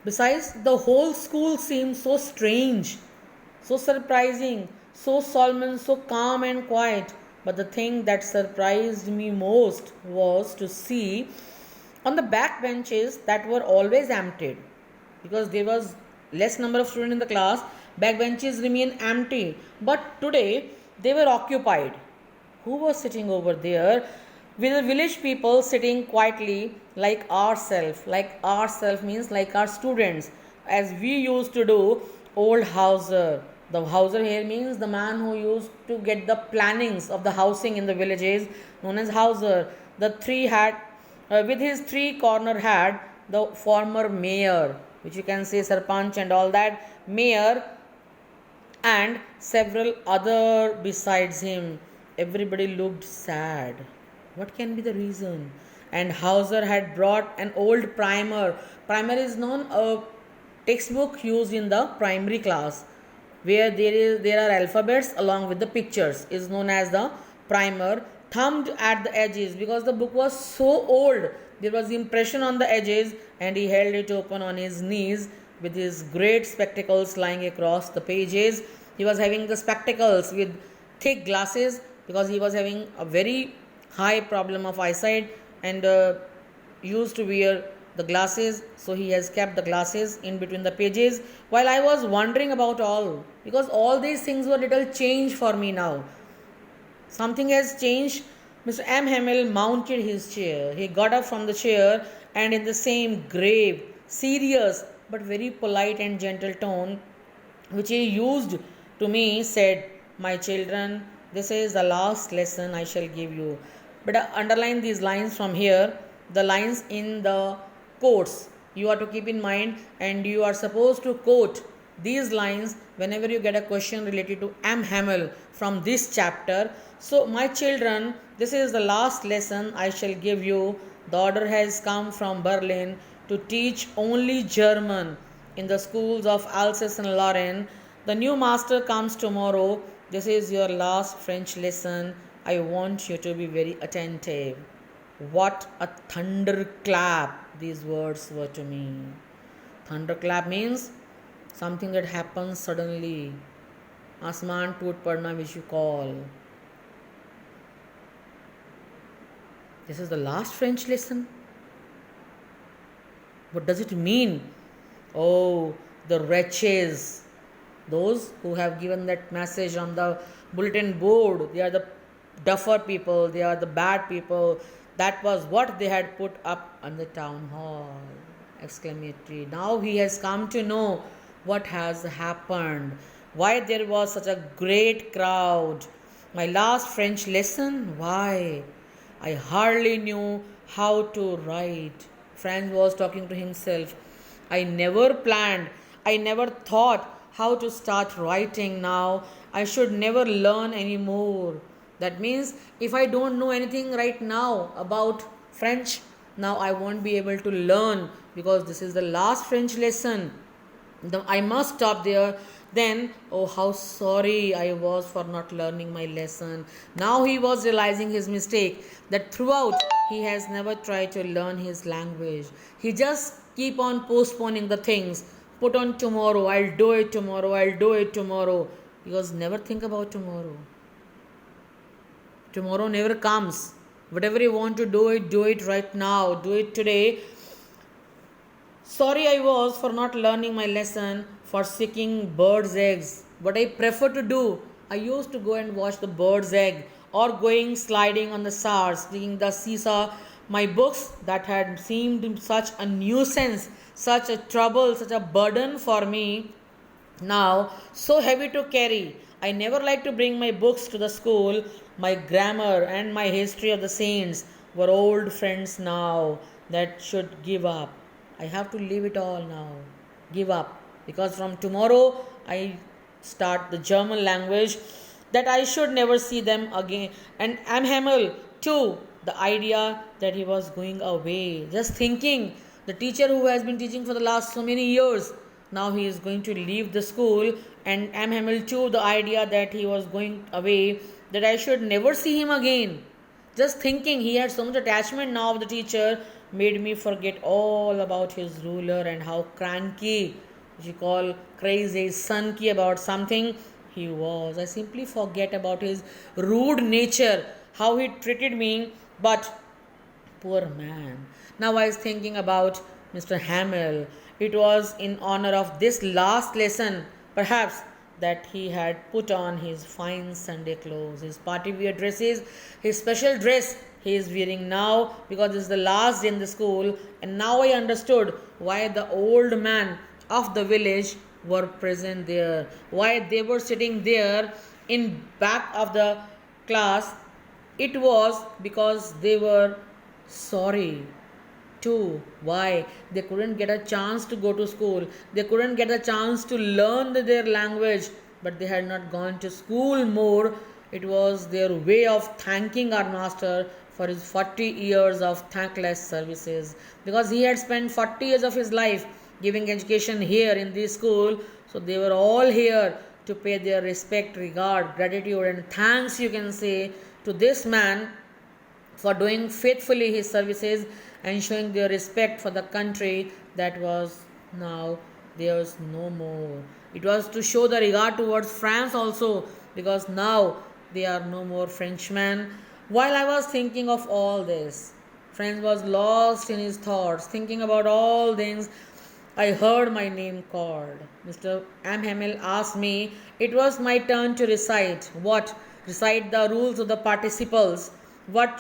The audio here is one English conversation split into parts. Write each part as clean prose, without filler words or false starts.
Besides, the whole school seemed so strange, so surprising, so solemn, so calm and quiet. But the thing that surprised me most was to see on the back benches that were always emptied, because there was less number of students in the class. Back benches remain empty, but today they were occupied. Who was sitting over there? With the village people sitting quietly, like ourselves means like our students, as we used to do. Old houser, the houser here means the man who used to get the plannings of the housing in the villages, known as houser. The three had with his three corner hat, the former mayor, which you can say sarpanch and all that, mayor, and several other besides him. Everybody looked sad. What can be the reason? And Hauser had brought an old primer. Primer is known a textbook used in the primary class, where there are alphabets along with the pictures, is known as the primer, thumbed at the edges because the book was so old. There was impression on the edges, and he held it open on his knees with his great spectacles lying across the pages. He was having the spectacles with thick glasses because he was having a very high problem of eyesight, and used to wear the glasses, so he has kept the glasses in between the pages. While I was wondering about all, because all these things were little change for me now. Something has changed. Mr. M. Hamill mounted his chair. He got up from the chair and, in the same grave, serious, but very polite and gentle tone which he used to me, said, "My children, this is the last lesson I shall give you." But underline these lines from here, the lines in the quotes. You are to keep in mind, and you are supposed to quote these lines whenever you get a question related to M. Hamill from this chapter. So, my children, this is the last lesson I shall give you. The order has come from Berlin to teach only German in the schools of Alsace and Lorraine. The new master comes tomorrow. This is your last French lesson. I want you to be very attentive. What a thunderclap these words were to me. Thunderclap means something that happens suddenly. Asman toot padna, which you call. This is the last French lesson. What does it mean? Oh, the wretches, those who have given that message on the bulletin board, they are the duffer people, they are the bad people. That was what they had put up on the town hall. Exclamatory. Now he has come to know what has happened, why there was such a great crowd. My last French lesson? Why? I hardly knew how to write. Franz was talking to himself. I never planned, I never thought how to start writing now. I should never learn anymore. That means if I don't know anything right now about French, now I won't be able to learn because this is the last French lesson. I must stop there. Then, oh, how sorry I was for not learning my lesson. Now he was realizing his mistake, that throughout he has never tried to learn his language. He just keep on postponing the things. Put on tomorrow, I'll do it tomorrow, I'll do it tomorrow. Because never think about tomorrow. Tomorrow never comes. Whatever you want to do it right now. Do it today. Sorry I was for not learning my lesson, for seeking birds' eggs. What I prefer to do, I used to go and watch the bird's egg, or going sliding on the stars, taking the seesaw. My books that had seemed such a nuisance, such a trouble, such a burden for me, now so heavy to carry. I never liked to bring my books to the school. My grammar and my history of the saints were old friends now that should give up. I have to leave it all now. Give up. Because from tomorrow I start the German language, that I should never see them again. And Amhamel too, the idea that he was going away. Just thinking, the teacher who has been teaching for the last so many years, now he is going to leave the school. And Amhamel too, the idea that he was going away, that I should never see him again. Just thinking, he had so much attachment now of the teacher, made me forget all about his ruler and how cranky, which you call crazy, sunky about something he was. I simply forget about his rude nature, how he treated me, but poor man. Now I was thinking about Mr. Hamill. It was in honor of this last lesson, perhaps, that he had put on his fine Sunday clothes, his party wear dresses, his special dress he is wearing now because this is the last day in the school. And now I understood why the old man of the village were present there, why they were sitting there in back of the class. It was because they were sorry too. Why? They couldn't get a chance to go to school, they couldn't get a chance to learn their language, but they had not gone to school more. It was their way of thanking our master for his 40 years of thankless services, because he had spent 40 years of his life giving education here in this school. So they were all here to pay their respect, regard, gratitude, and thanks, you can say, to this man for doing faithfully his services and showing their respect for the country that was now theirs no more. It was to show the regard towards France also, because now they are no more Frenchmen. While I was thinking of all this, Franz was lost in his thoughts, thinking about all things. I heard my name called. Mr. M. Hamill asked me. It was my turn to recite. What? Recite the rules of the participles. What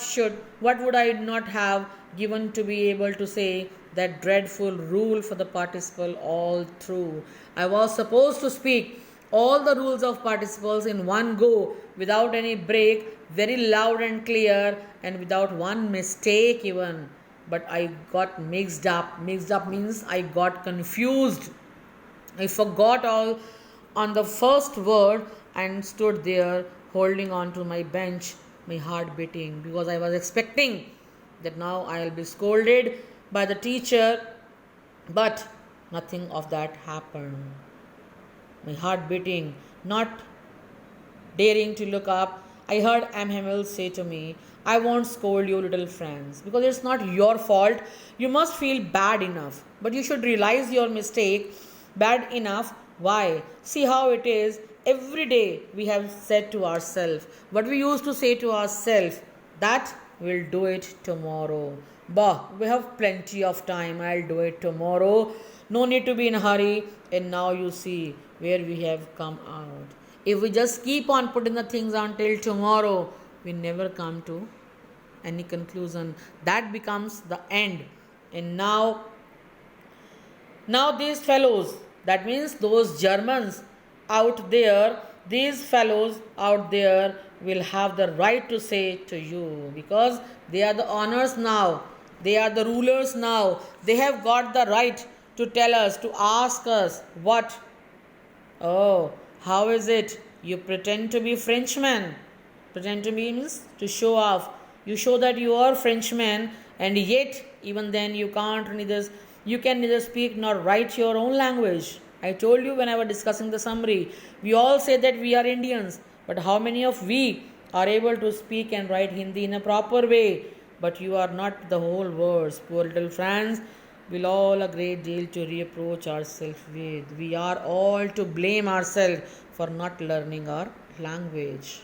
would I not have given to be able to say that dreadful rule for the participle all through? I was supposed to speak all the rules of participles in one go without any break, very loud and clear, and without one mistake even. But I got mixed up. Mixed up means I got confused. I forgot all on the first word and stood there holding on to my bench, my heart beating, because I was expecting that now I will be scolded by the teacher, but nothing of that happened. My heart beating, not daring to look up, I heard M. Hamill say to me, I won't scold you, little Franz, because it's not your fault. You must feel bad enough, but you should realize your mistake. Bad enough? Why? See how it is. Every day we have said to ourselves what we used to say to ourselves, that we'll do it tomorrow. Bah, we have plenty of time. I'll do it tomorrow. No need to be in a hurry. And now you see where we have come out. If we just keep on putting the things until tomorrow, we never come to any conclusion. That becomes the end. And now these fellows, that means those Germans out there, these fellows out there will have the right to say to you, because they are the honors now, they are the rulers now, they have got the right to tell us, to ask us, what? Oh, how is it you pretend to be Frenchman? Pretend to be means to show off. You show that you are Frenchman, and yet even then you can neither speak nor write your own language. I told you when I was discussing the summary, we all say that we are Indians, but how many of we are able to speak and write Hindi in a proper way? But you are not the whole words. Poor little Franz, we'll all a great deal to reproach ourselves with. We are all to blame ourselves for not learning our language.